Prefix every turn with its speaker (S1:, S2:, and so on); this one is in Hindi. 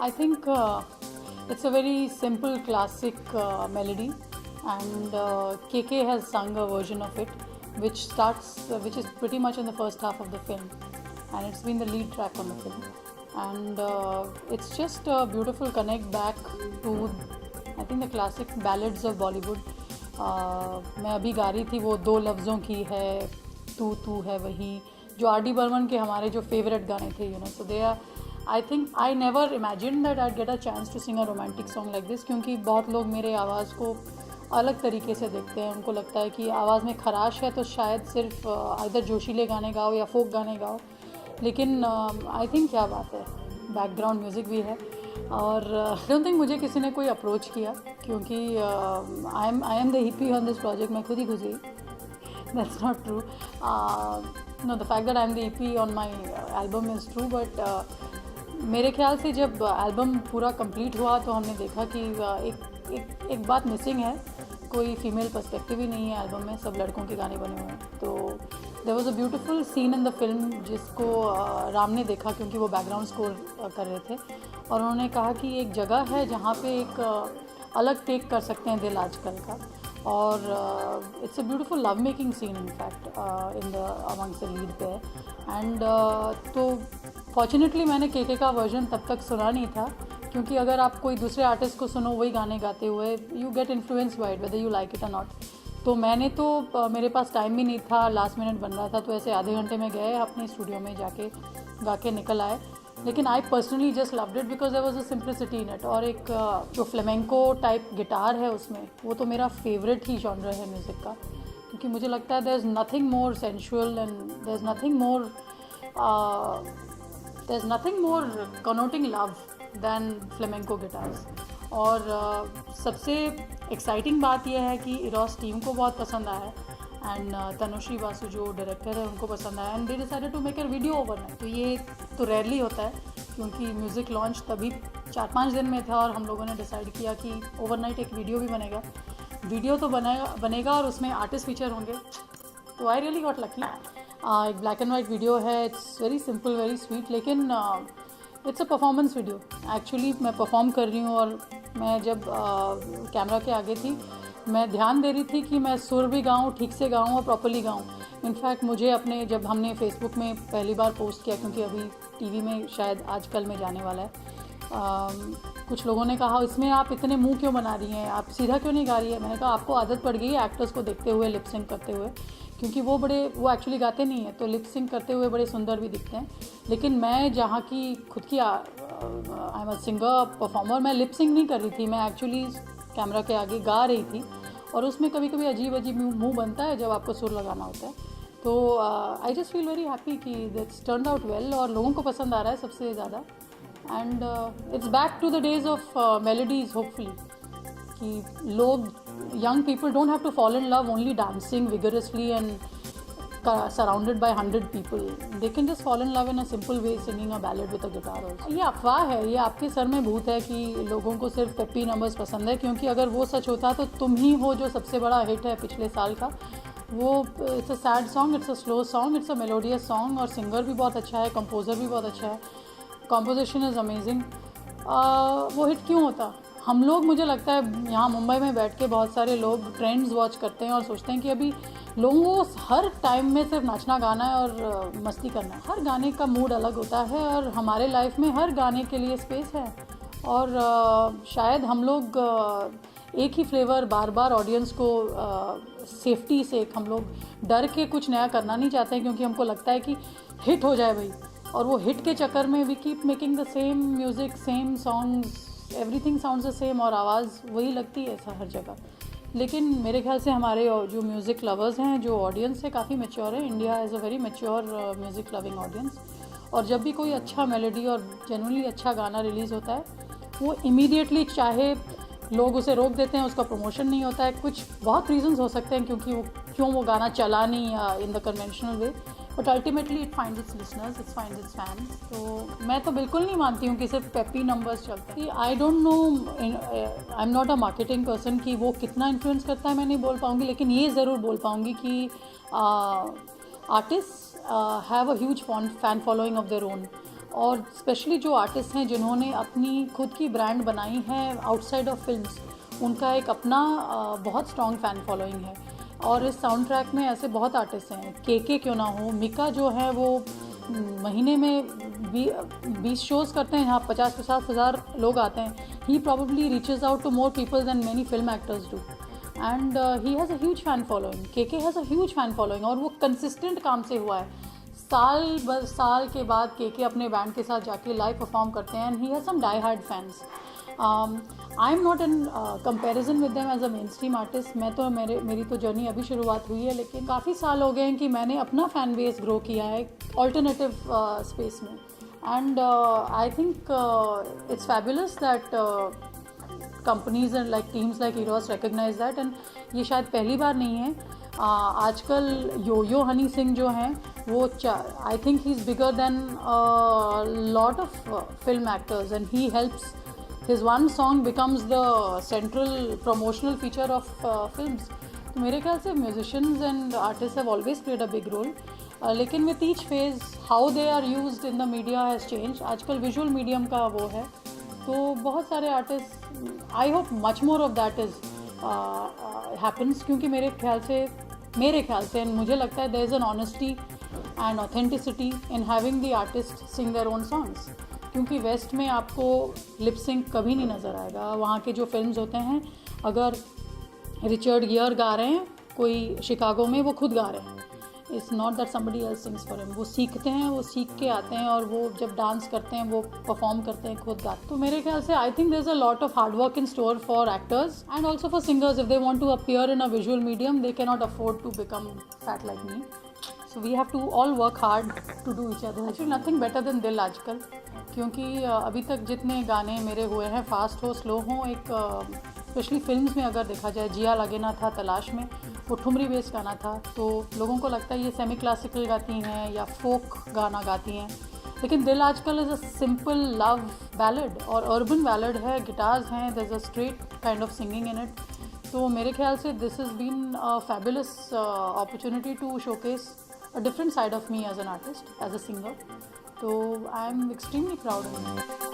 S1: I think it's a very simple classic melody, and KK has sung a version of it, which is pretty much in the first half of the film, and it's been the lead track on the film, and it's just a beautiful connect back to I think the classic ballads of Bollywood. मैं अभी गा रही थी वो दो लफ्ज़ों की है, तू है वही, जो आर डी बर्मन के हमारे जो फेवरेट गाने थे, so they are I think I never imagine that I get a chance to sing a romantic song like this, क्योंकि बहुत लोग मेरे आवाज़ को अलग तरीके से देखते हैं. उनको लगता है कि आवाज़ में खराश है तो शायद सिर्फ इधर जोशीले गाने गाओ या फोक गाने गाओ, लेकिन आई थिंक क्या बात है, बैकग्राउंड म्यूज़िक भी है. और आई डोंट थिंक मुझे किसी ने कोई अप्रोच किया, क्योंकि I am the hippie on this project. मैं खुद ही घुसी. That's not true. No, the fact that I am the hippie on my album is true, but मेरे ख्याल से जब एल्बम पूरा कंप्लीट हुआ तो हमने देखा कि एक बात मिसिंग है. कोई फीमेल पर्सपेक्टिव ही नहीं है एल्बम में, सब लड़कों के गाने बने हुए हैं. तो there was a beautiful scene in the film जिसको राम ने देखा, क्योंकि वो बैकग्राउंड स्कोर कर रहे थे, और उन्होंने कहा कि एक जगह है जहाँ पे एक अलग टेक कर सकते हैं दिल आजकल का. और it's a beautiful love making seen in fact in the amongst the lead पे. एंड तो फॉर्चुनेटली मैंने केके का वर्जन तब तक सुना नहीं था, क्योंकि अगर आप कोई दूसरे आर्टिस्ट को सुनो वही गाने गाते हुए, you get influence by it whether you like it और नॉट. तो मैंने तो मेरे पास टाइम भी नहीं था, लास्ट मिनट बन रहा था, तो ऐसे आधे घंटे में गए अपने स्टूडियो में जाके गा के निकल आए. लेकिन I personally just loved it because there was a simplicity in it. और एक जो फ्लेमेंको टाइप गिटार है उसमें, वो तो मेरा फेवरेट ही जॉनर है म्यूज़िक का, क्योंकि मुझे लगता है there is nothing more sensual and there is nothing more connoting love than flamenco guitars. और सबसे एक्साइटिंग बात यह है कि इरोस टीम को बहुत पसंद आया, एंड तनुश्री बासु जो डायरेक्टर है उनको पसंद आया, and they decided to make a video overnight. तो ये तो रेयरली होता है, क्योंकि म्यूज़िक लॉन्च तभी 4-5 दिन में था, और हम लोगों ने डिसाइड किया कि ओवरनाइट एक वीडियो भी बनेगा. वीडियो तो बनेगा और उसमें आर्टिस्ट फीचर होंगे. तो आई रियली गॉट लकी. एक ब्लैक एंड वाइट वीडियो है. It's very simple, very sweet, लेकिन it's a performance video. Actually मैं परफॉर्म कर रही हूँ, और मैं जब कैमरा के आगे थी, मैं ध्यान दे रही थी कि मैं सुर भी गाऊँ, ठीक से गाऊँ और प्रॉपर्ली गाऊँ. इनफैक्ट मुझे अपने, जब हमने फेसबुक में पहली बार पोस्ट किया, क्योंकि अभी टीवी में शायद आजकल में जाने वाला है, कुछ लोगों ने कहा इसमें आप इतने मुंह क्यों बना रही हैं, आप सीधा क्यों नहीं गा रही है. मैंने कहा आपको आदत पड़ गई है एक्टर्स को देखते हुए लिप सिंक करते हुए, क्योंकि वो एक्चुअली गाते नहीं हैं, तो लिप सिंक करते हुए बड़े सुंदर भी दिखते हैं. लेकिन मैं जहाँ की खुद की I am a singer performer, मैं लिप सिंक नहीं कर रही थी, मैं एक्चुअली कैमरा के आगे गा रही थी. और उसमें कभी कभी अजीब मुंह बनता है जब आपको सुर लगाना होता है. तो I just feel very happy कि दैट्स टर्न आउट वेल, और लोगों को पसंद आ रहा है सबसे ज़्यादा. And it's back to the days of melodies hopefully, कि लोग, young people don't have to fall in love only dancing vigorously and surrounded by 100 people. They can just fall in love in a simple way, singing a ballad with a guitar also. ये अफवाह है, ये आपके सर में भूत है कि लोगों को सिर्फ पेप्पी नंबर्स पसंद है, क्योंकि अगर वो सच होता तो तुम ही हो जो सबसे बड़ा हिट है पिछले साल का. वो it's a sad song, it's a slow song, it's a melodious song, और सिंगर भी बहुत अच्छा है, कंपोज़र भी बहुत अच्छा है, कॉम्पोजिशन इज़ अमेजिंग. वो हिट क्यों होता? हम लोग, मुझे लगता है यहाँ मुंबई में बैठ के बहुत सारे लोग ट्रेंड्स वॉच करते हैं और सोचते हैं कि अभी लोगों को हर टाइम में सिर्फ नाचना गाना है और मस्ती करना है. हर गाने का मूड अलग होता है, और हमारे लाइफ में हर गाने के लिए स्पेस है. और शायद हम लोग एक ही फ्लेवर बार बार ऑडियंस को सेफ्टी से, हम लोग डर के कुछ नया करना नहीं चाहते हैं, क्योंकि हमको लगता है कि हिट हो जाए भाई, और वो हिट के चक्कर में we keep making the same music, same songs, everything sounds the same, और आवाज़ वही लगती है ऐसा हर जगह. लेकिन मेरे ख्याल से हमारे जो म्यूज़िक लवर्स हैं, जो ऑडियंस है, काफ़ी मैच्योर है. India is a very mature music loving audience. और जब भी कोई अच्छा मेलोडी और जेन्युइनली अच्छा गाना रिलीज़ होता है, वो इमीडिएटली, चाहे लोग उसे रोक देते हैं, उसका प्रमोशन नहीं होता है, कुछ बहुत रीजंस हो सकते हैं क्यों वो गाना चला नहीं in the conventional way, but ultimately it finds it's listeners, it's finds it's fans. तो मैं तो बिल्कुल नहीं मानती हूँ कि सिर्फ पेप्पी नंबर्स चलते हैं. I don't know, I am not a marketing person, कि वो कितना इन्फ्लुएंस करता है मैं नहीं बोल पाऊँगी, लेकिन ये ज़रूर बोल पाऊँगी कि artist have a huge fan following of their own. और स्पेशली जो आर्टिस्ट हैं जिन्होंने अपनी खुद की ब्रांड बनाई है आउटसाइड ऑफ फिल्म्स, उनका एक अपना बहुत स्ट्रॉन्ग फ़ैन फॉलोइंग है। और इस साउंड ट्रैक में ऐसे बहुत आर्टिस्ट हैं, के क्यों ना हो, मिका जो है वो महीने में 20 शोज़ करते हैं, यहाँ 50-50 हज़ार लोग आते हैं। He probably reaches out to more people than many film actors do, and he has a huge fan following. के has a huge fan following, और वो कंसिस्टेंट काम से हुआ है। साल के बाद के अपने बैंड के साथ जाके लाइव परफॉर्म करते हैं, and he has some die hard fans. I am not in comparison with them as a mainstream artist. मेरी तो जर्नी अभी शुरुआत हुई है, लेकिन काफ़ी साल हो गए हैं कि मैंने अपना फ़ैन बेस ग्रो किया है ऑल्टरनेटिव स्पेस में, and I think it's fabulous that companies and like teams like Eros recognise that. एंड ये शायद पहली बार नहीं है। आजकल यो हनी सिंह जो हैं वो I think he is bigger than lot of film actors, and he helps his one song becomes the central promotional feature of films. तो मेरे ख्याल से musicians and artists have always played a big role. लेकिन with each phase how they are used in the media has changed. आजकल visual medium का वो है, तो बहुत सारे artists, I hope much more of that is happens, क्योंकि मेरे ख्याल से and मुझे लगता है there is an honesty and authenticity in having the artist sing their own songs. क्योंकि वेस्ट में आपको लिप सिंक कभी नहीं नज़र आएगा। वहाँ के जो फिल्म्स होते हैं, अगर रिचर्ड गियर गा रहे हैं कोई शिकागो में, वो खुद गा रहे हैं, it's not that somebody else sings for him. वो सीखते हैं, वो सीख के आते हैं, और वो जब डांस करते हैं वो परफॉर्म करते हैं, खुद गाते हैं। तो मेरे ख्याल से I think there is a lot of hard work in store for actors and also for singers. If they want to appear in a visual medium, they can not afford to become fat like me. So we have to all work hard to do each other. Actually nothing better than Dil Aajkal, क्योंकि अभी तक जितने गाने मेरे हुए हैं, फास्ट हो स्लो हो, एक स्पेशली फिल्म्स में अगर देखा जाए, जिया लागेना था तलाश में, वो ठुमरी बेस्ड गाना था, तो लोगों को लगता है ये सेमी क्लासिकल गाती हैं या फोक गाना गाती हैं, लेकिन Dil Aajkal is a simple love ballad और अर्बन बैलेड है, गिटार्स हैं, there is a straight kind of singing in it. तो मेरे ख्याल से this has been a fabulous opportunity to showcase a different side of me as an artist, as a singer. So I am extremely proud of it.